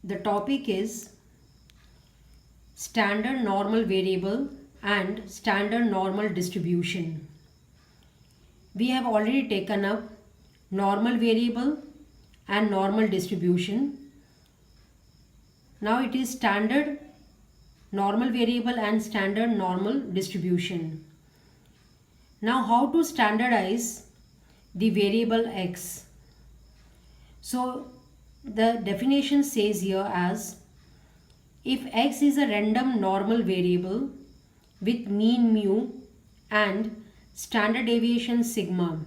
The topic is standard normal variable and standard normal distribution. We have already taken up normal variable and normal distribution. Now it is standard normal variable and standard normal distribution. Now how to standardize the variable x? So the definition says here as, if x is a random normal variable with mean mu and standard deviation sigma,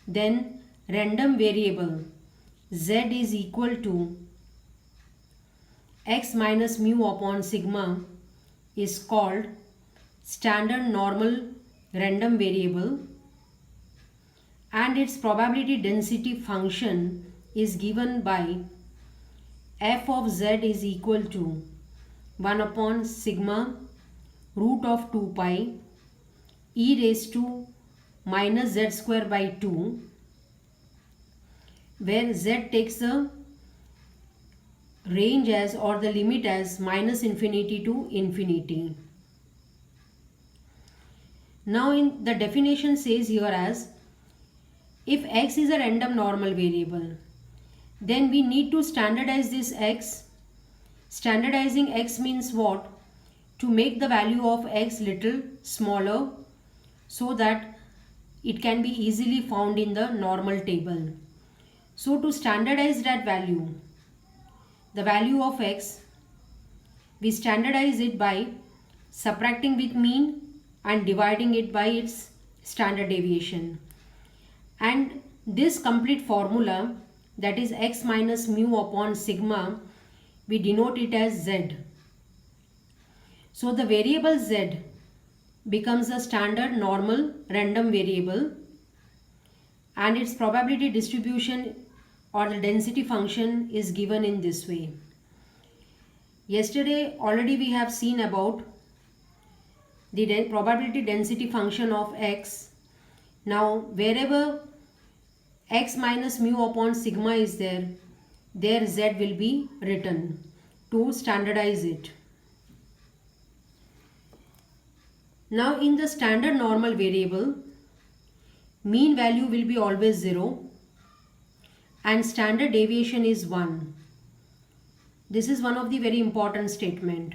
then random variable z is equal to x minus mu upon sigma is called standard normal random variable, and its probability density function is given by f of z is equal to 1 upon sigma root of 2 pi e raised to minus z square by 2, where z takes the range as, or the limit as, minus infinity to infinity. Now in the definition says here as, if x is a random normal variable, then we need to standardize this x. Standardizing x means what? To make the value of x little smaller so that it can be easily found in the normal table. So to standardize that value, the value of x, we standardize it by subtracting with mean and dividing it by its standard deviation. And this complete formula, that is x minus mu upon sigma, we denote it as z. So the variable z becomes a standard normal random variable, and its probability distribution or the density function is given in this way. Yesterday already we have seen about the probability density function of x. Now wherever x minus mu upon sigma is there, there z will be written to standardize it. Now in the standard normal variable, mean value will be always 0 and standard deviation is 1. This is one of the very important statement.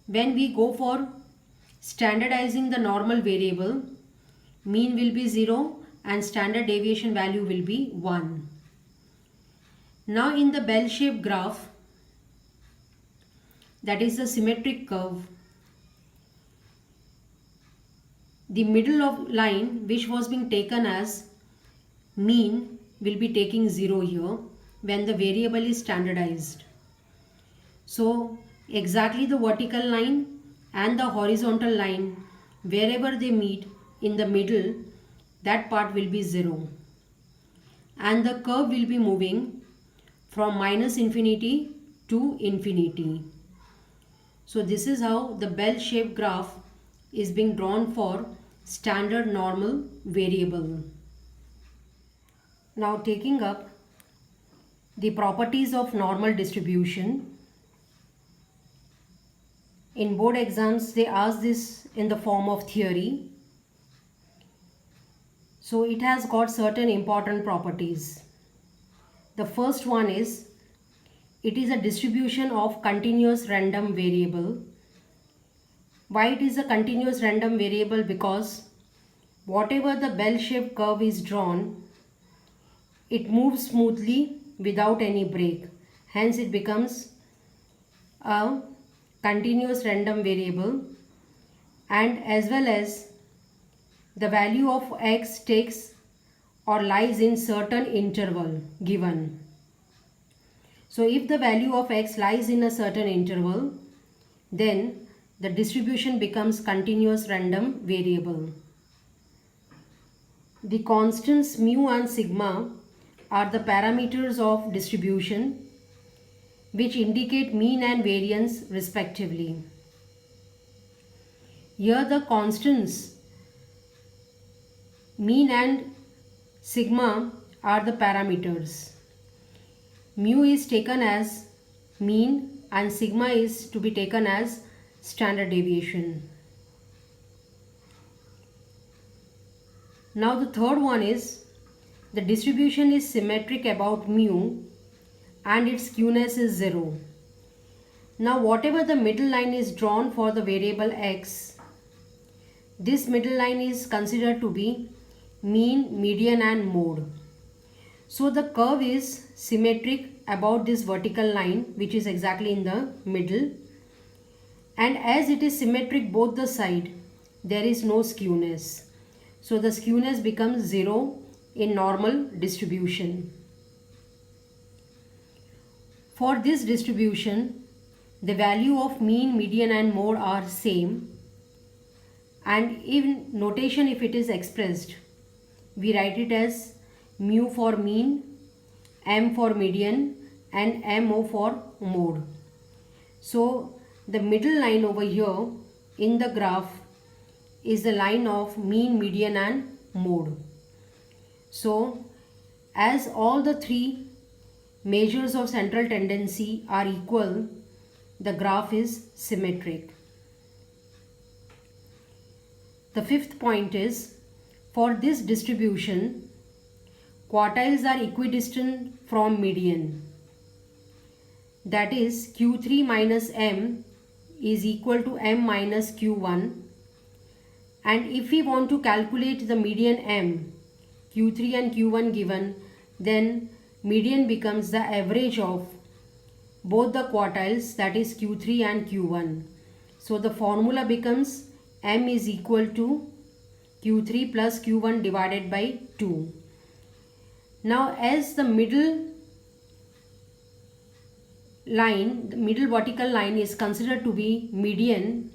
When we go for standardizing the normal variable, mean will be 0 and standard deviation value will be 1. Now in the bell-shaped graph, that is the symmetric curve, the middle of line which was being taken as mean will be taking 0 here when the variable is standardized. So exactly the vertical line and the horizontal line, wherever they meet in the middle, that part will be 0. And the curve will be moving from minus infinity to infinity. So this is how the bell-shaped graph is being drawn for standard normal variable. Now taking up the properties of normal distribution. In board exams they ask this in the form of theory. So it has got certain important properties. The first one is, it is a distribution of continuous random variable. Why it is a continuous random variable? Because whatever the bell-shaped curve is drawn, it moves smoothly without any break. Hence it becomes a continuous random variable, and as well as the value of x takes or lies in certain interval given. So if the value of x lies in a certain interval, then the distribution becomes continuous random variable. The constants mu and sigma are the parameters of distribution which indicate mean and variance respectively. Here the constants mean and sigma are the parameters. Mu is taken as mean, and sigma is to be taken as standard deviation. Now the third one is the distribution is symmetric about mu and its skewness is 0. Now whatever the middle line is drawn for the variable x, this middle line is considered to be mean, median and mode. So the curve is symmetric about this vertical line which is exactly in the middle, and as it is symmetric both the side, there is no skewness. So the skewness becomes 0 in normal distribution. For this distribution, the value of mean, median and mode are same, and in notation if it is expressed, we write it as mu for mean, m for median and mo for mode. So the middle line over here in the graph is the line of mean, median and mode. So as all the three measures of central tendency are equal, the graph is symmetric. The fifth point is, for this distribution, quartiles are equidistant from median. That is, q3 minus m is equal to m minus q1. And if we want to calculate the median m, q3 and q1 given, then median becomes the average of both the quartiles, that is q3 and q1. So the formula becomes m is equal to q3 plus q1 divided by 2. Now as the middle line, the middle vertical line is considered to be median,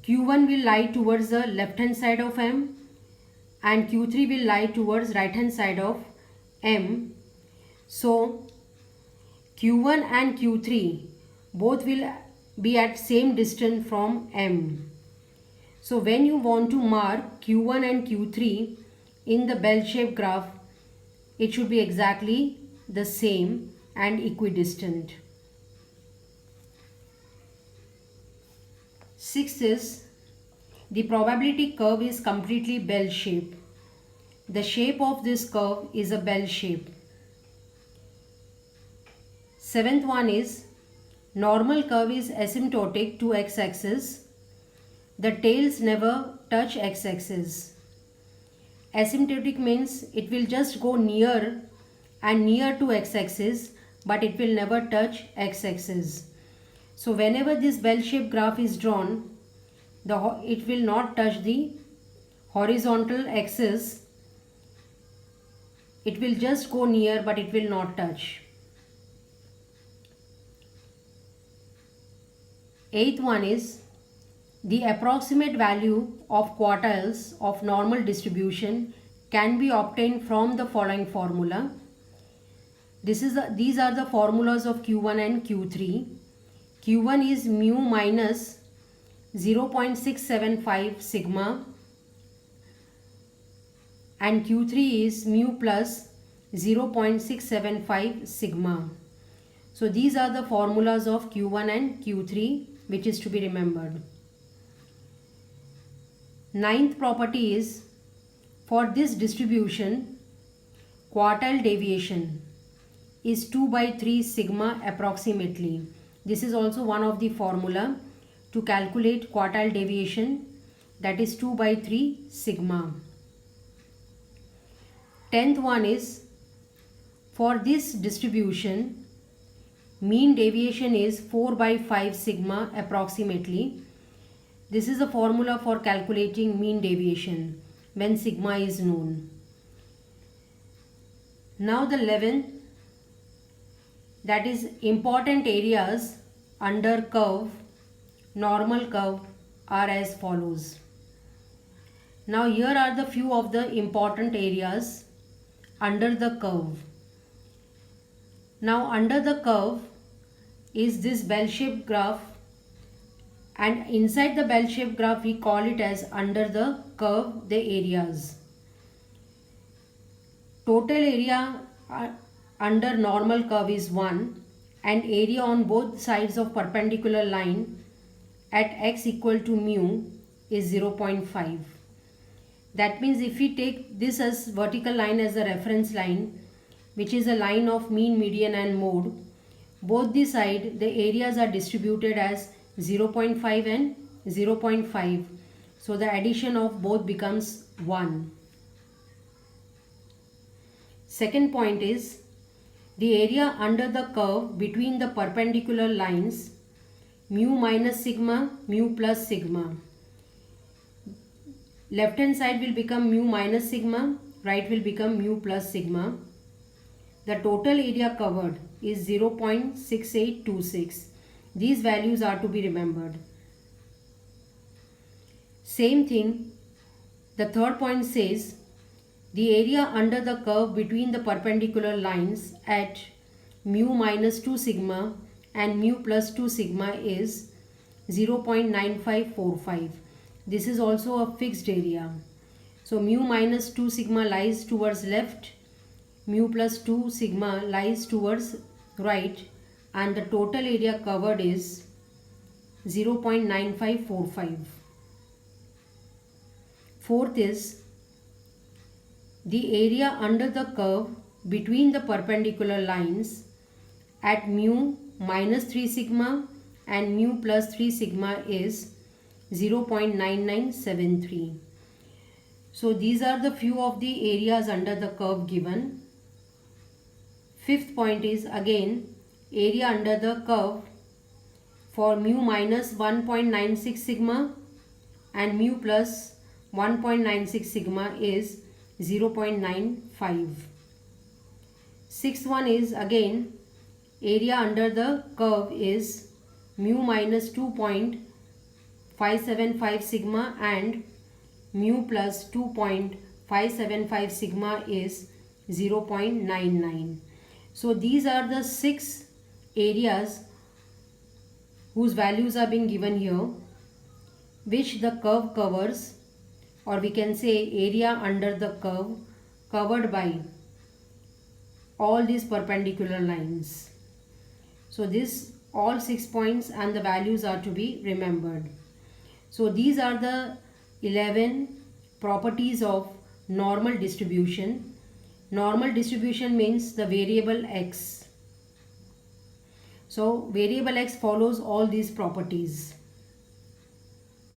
q1 will lie towards the left hand side of m and q3 will lie towards right hand side of m. So q1 and q3 both will be at same distance from m. So when you want to mark q1 and q3 in the bell-shaped graph, it should be exactly the same and equidistant. Sixth is, the probability curve is completely bell-shaped. The shape of this curve is a bell shape. Seventh one is, normal curve is asymptotic to x-axis. The tails never touch x-axis. Asymptotic means it will just go near and near to x-axis, but it will never touch x-axis. So whenever this bell-shaped graph is drawn, it will not touch the horizontal axis. It will just go near, but it will not touch. Eighth one is, the approximate value of quartiles of normal distribution can be obtained from the following formula. These are the formulas of Q1 and Q3. Q1 is mu minus 0.675 sigma and Q3 is mu plus 0.675 sigma. So these are the formulas of Q1 and Q3 which is to be remembered. Ninth property is, for this distribution, quartile deviation is 2 by 3 sigma approximately. This is also one of the formula to calculate quartile deviation, that is 2 by 3 sigma. 10th one is, for this distribution, mean deviation is 4 by 5 sigma approximately. This is a formula for calculating mean deviation when sigma is known. Now the 11th, that is important areas under curve, normal curve, are as follows. Now here are the few of the important areas under the curve. Now under the curve is this bell-shaped graph, and inside the bell-shaped graph we call it as under the curve the areas. Total area under normal curve is 1 and area on both sides of perpendicular line at x equal to mu is 0.5. That means if we take this as vertical line as a reference line, which is a line of mean, median and mode, both the side the areas are distributed as 0.5 and 0.5. So the addition of both becomes 1. Second point is the area under the curve between the perpendicular lines mu minus sigma, mu plus sigma. Left hand side will become mu minus sigma, right will become mu plus sigma. The total area covered is 0.6826. These values are to be remembered. Same thing, the third point says the area under the curve between the perpendicular lines at mu minus 2 sigma and mu plus 2 sigma is 0.9545. This is also a fixed area. So mu minus 2 sigma lies towards left, mu plus 2 sigma lies towards right, and the total area covered is 0.9545. Fourth is the area under the curve between the perpendicular lines at mu minus 3 sigma and mu plus 3 sigma is 0.9973. So these are the few of the areas under the curve given. Fifth point is again area under the curve for mu minus 1.96 sigma and mu plus 1.96 sigma is 0.95. Sixth one is again area under the curve is mu minus 2.575 sigma and mu plus 2.575 sigma is 0.99. So these are the 6 areas whose values are being given here, which the curve covers, or we can say area under the curve covered by all these perpendicular lines. So this all 6 points and the values are to be remembered. So these are the 11 properties of normal distribution. Normal distribution means the variable x. So variable x follows all these properties.